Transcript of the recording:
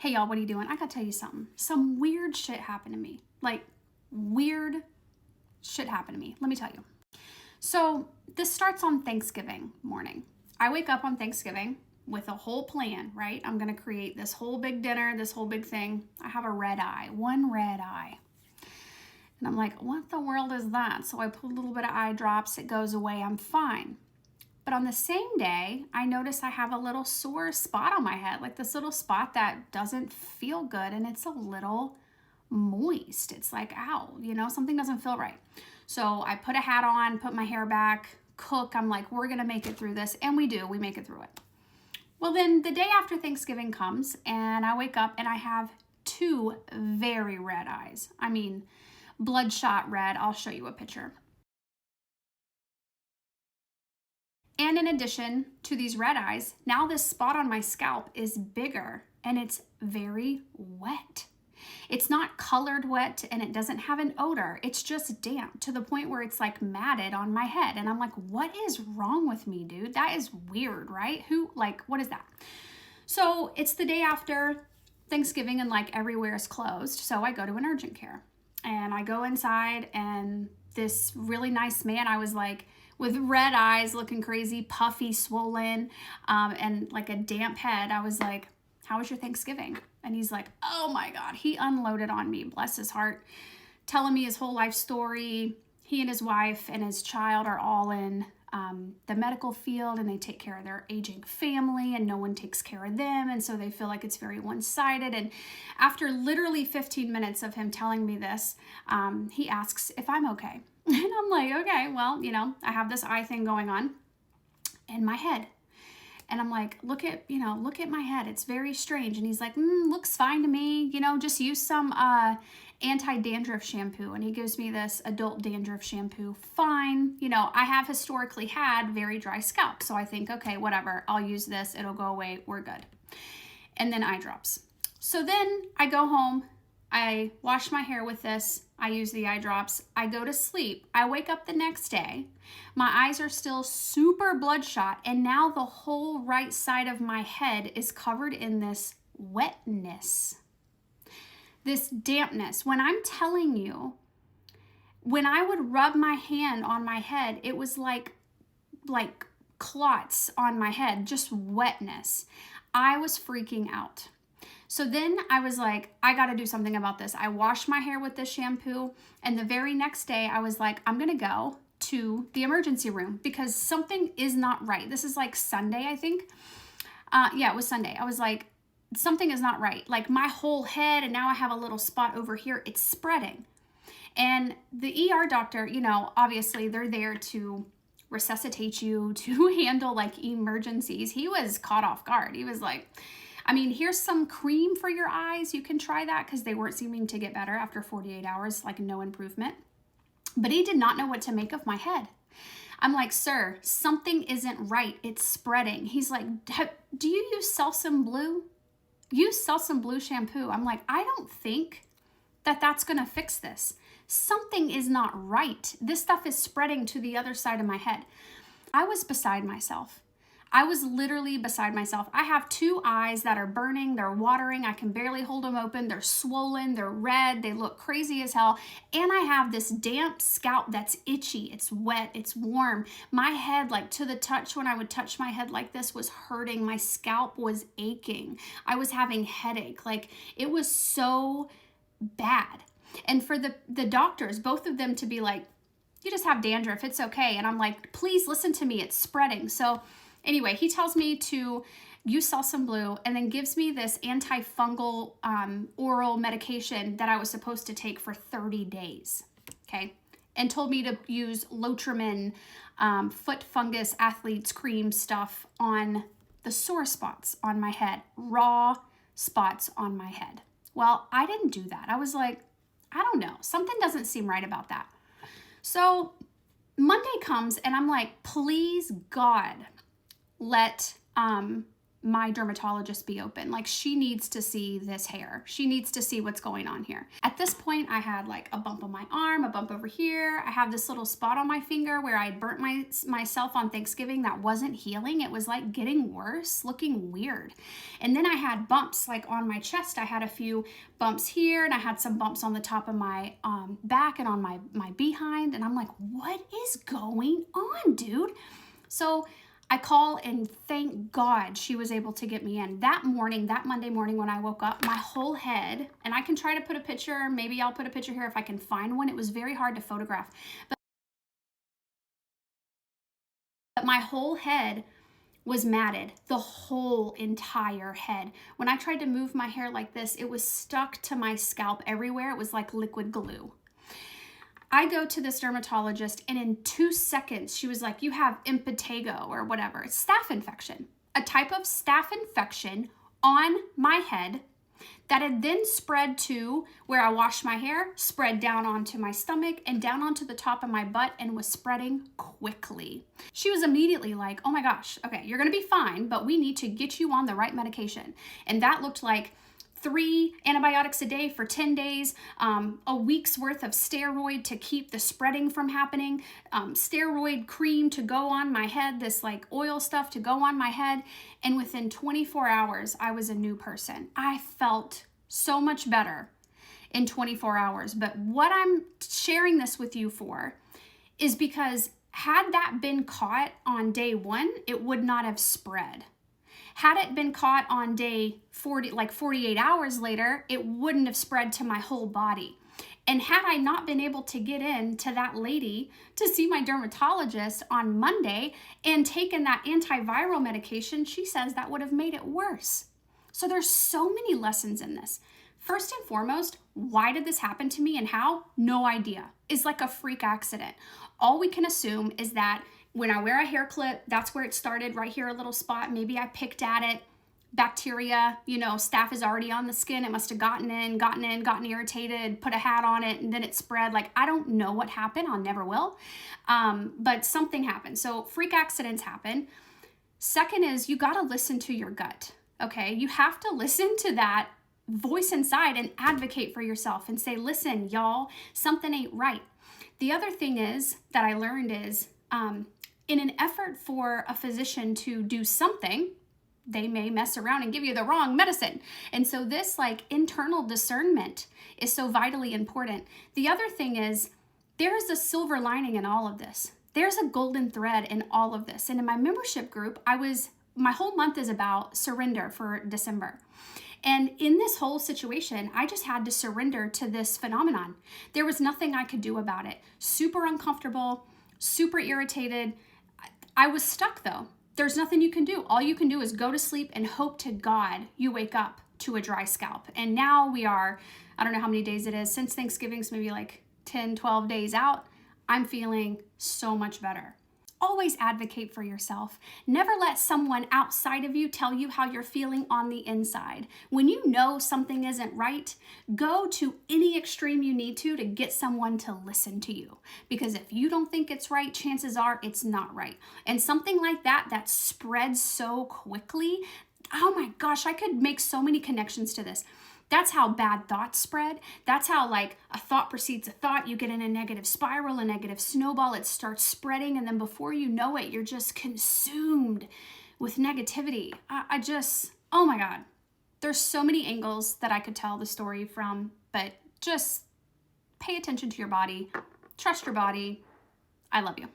Hey y'all, what are you doing? I gotta tell you something. Some weird shit happened to me. Like, weird shit happened to me. Let me tell you. So, this starts on Thanksgiving morning. I wake up on Thanksgiving with a whole plan, right? I'm gonna create this whole big dinner, this whole big thing. I have a red eye, one red eye. And I'm like, what the world is that? So I put a little bit of eye drops, it goes away, I'm fine. But on the same day, I notice I have a little sore spot on my head, like this little spot that doesn't feel good, and it's a little moist. It's like, ow, something doesn't feel right. So I put a hat on, put my hair back, cook. I'm like, we're gonna make it through this. And we do, we make it through it. Well, then the day after Thanksgiving comes and I wake up and I have two very red eyes. I mean, bloodshot red. I'll show you a picture. And in addition to these red eyes, now this spot on my scalp is bigger and it's very wet. It's not colored wet and it doesn't have an odor. It's just damp to the point where it's like matted on my head. And I'm like, what is wrong with me, dude? That is weird, right? What is that? So it's the day after Thanksgiving and like everywhere is closed. So I go to an urgent care and I go inside and this really nice man, I was like, with red eyes, looking crazy, puffy, swollen, and like a damp head. I was like, how was your Thanksgiving? And he's like, oh my God, he unloaded on me, bless his heart, telling me his whole life story. He and his wife and his child are all in the medical field and they take care of their aging family and no one takes care of them. And so they feel like it's very one-sided. And after literally 15 minutes of him telling me this, he asks if I'm okay. And I'm like, okay, well, I have this eye thing going on in my head. And I'm like, look at my head. It's very strange. And he's like, looks fine to me. Just use some anti-dandruff shampoo. And he gives me this adult dandruff shampoo. Fine. I have historically had very dry scalp. So I think, okay, whatever. I'll use this. It'll go away. We're good. And then eye drops. So then I go home. I wash my hair with this. I use the eye drops. I go to sleep. I wake up the next day. My eyes are still super bloodshot. And now the whole right side of my head is covered in this wetness, this dampness. When I'm telling you, when I would rub my hand on my head, it was like clots on my head, just wetness. I was freaking out. So then I was like, I got to do something about this. I washed my hair with this shampoo. And the very next day I was like, I'm going to go to the emergency room because something is not right. This is like Sunday, I think. Yeah, it was Sunday. I was like, something is not right. Like my whole head and now I have a little spot over here. It's spreading. And the ER doctor, obviously they're there to resuscitate you, to handle like emergencies. He was caught off guard. He was like, here's some cream for your eyes. You can try that because they weren't seeming to get better after 48 hours, like no improvement. But he did not know what to make of my head. I'm like, sir, something isn't right. It's spreading. He's like, do you use Selsun Blue? Use Selsun Blue shampoo. I'm like, I don't think that that's going to fix this. Something is not right. This stuff is spreading to the other side of my head. I was beside myself. I was literally beside myself. I have two eyes that are burning. They're watering. I can barely hold them open. They're swollen. They're red. They look crazy as hell. And I have this damp scalp that's itchy. It's wet. It's warm. My head, like to the touch, when I would touch my head like this, was hurting. My scalp was aching. I was having headache. Like it was so bad. And for the doctors, both of them to be like, you just have dandruff. It's okay. And I'm like, please listen to me. It's spreading. So anyway, he tells me to use Selsun Blue and then gives me this antifungal oral medication that I was supposed to take for 30 days, okay? And told me to use Lotrimin foot fungus athlete's cream stuff on the sore spots on my head, raw spots on my head. Well, I didn't do that. I was like, I don't know. Something doesn't seem right about that. So Monday comes and I'm like, please God, let my dermatologist be open. Like, she needs to see this hair. She needs to see what's going on here. At this point, I had like a bump on my arm, a bump over here. I have this little spot on my finger where I burnt myself on Thanksgiving that wasn't healing. It was like getting worse, looking weird. And then I had bumps like on my chest. I had a few bumps here, and I had some bumps on the top of my back and on my behind. And I'm like, what is going on, dude? So I call, and thank God she was able to get me in. That morning, that Monday morning when I woke up, my whole head, and I can try to put a picture, maybe I'll put a picture here if I can find one. It was very hard to photograph. But my whole head was matted, the whole entire head. When I tried to move my hair like this, it was stuck to my scalp everywhere. It was like liquid glue. I go to this dermatologist, and in 2 seconds, she was like, you have impetigo or whatever. It's staph infection, a type of staph infection on my head that had then spread to where I washed my hair, spread down onto my stomach and down onto the top of my butt, and was spreading quickly. She was immediately like, oh my gosh, okay, you're gonna be fine, but we need to get you on the right medication. And that looked like 3 antibiotics a day for 10 days, a week's worth of steroid to keep the spreading from happening, steroid cream to go on my head, this like oil stuff to go on my head. And within 24 hours, I was a new person. I felt so much better in 24 hours. But what I'm sharing this with you for is because had that been caught on day 1, it would not have spread. Had it been caught on day 40, like 48 hours later, it wouldn't have spread to my whole body. And had I not been able to get in to that lady to see my dermatologist on Monday and taken that antiviral medication, she says that would have made it worse. So there's so many lessons in this. First and foremost, why did this happen to me and how? No idea. It's like a freak accident. All we can assume is that when I wear a hair clip, that's where it started, right here, a little spot. Maybe I picked at it. Bacteria, staph is already on the skin. It must have gotten irritated, put a hat on it, and then it spread. Like, I don't know what happened. I never will. But something happened. So freak accidents happen. Second is you got to listen to your gut, okay? You have to listen to that voice inside and advocate for yourself and say, listen, y'all, something ain't right. The other thing is that I learned is, in an effort for a physician to do something, they may mess around and give you the wrong medicine. And so this like internal discernment is so vitally important. The other thing is there is a silver lining in all of this. There's a golden thread in all of this. And in my membership group, my whole month is about surrender for December. And in this whole situation, I just had to surrender to this phenomenon. There was nothing I could do about it. Super uncomfortable, super irritated. I was stuck though. There's nothing you can do. All you can do is go to sleep and hope to God you wake up to a dry scalp. And now we are, I don't know how many days it is, since Thanksgiving's maybe like 10, 12 days out, I'm feeling so much better. Always advocate for yourself. Never let someone outside of you tell you how you're feeling on the inside. When you know something isn't right, go to any extreme you need to get someone to listen to you. Because if you don't think it's right, chances are it's not right. And something like that spreads so quickly, oh my gosh, I could make so many connections to this. That's how bad thoughts spread. That's how like a thought precedes a thought. You get in a negative spiral, a negative snowball. It starts spreading. And then before you know it, you're just consumed with negativity. Oh my God. There's so many angles that I could tell the story from, but just pay attention to your body. Trust your body. I love you.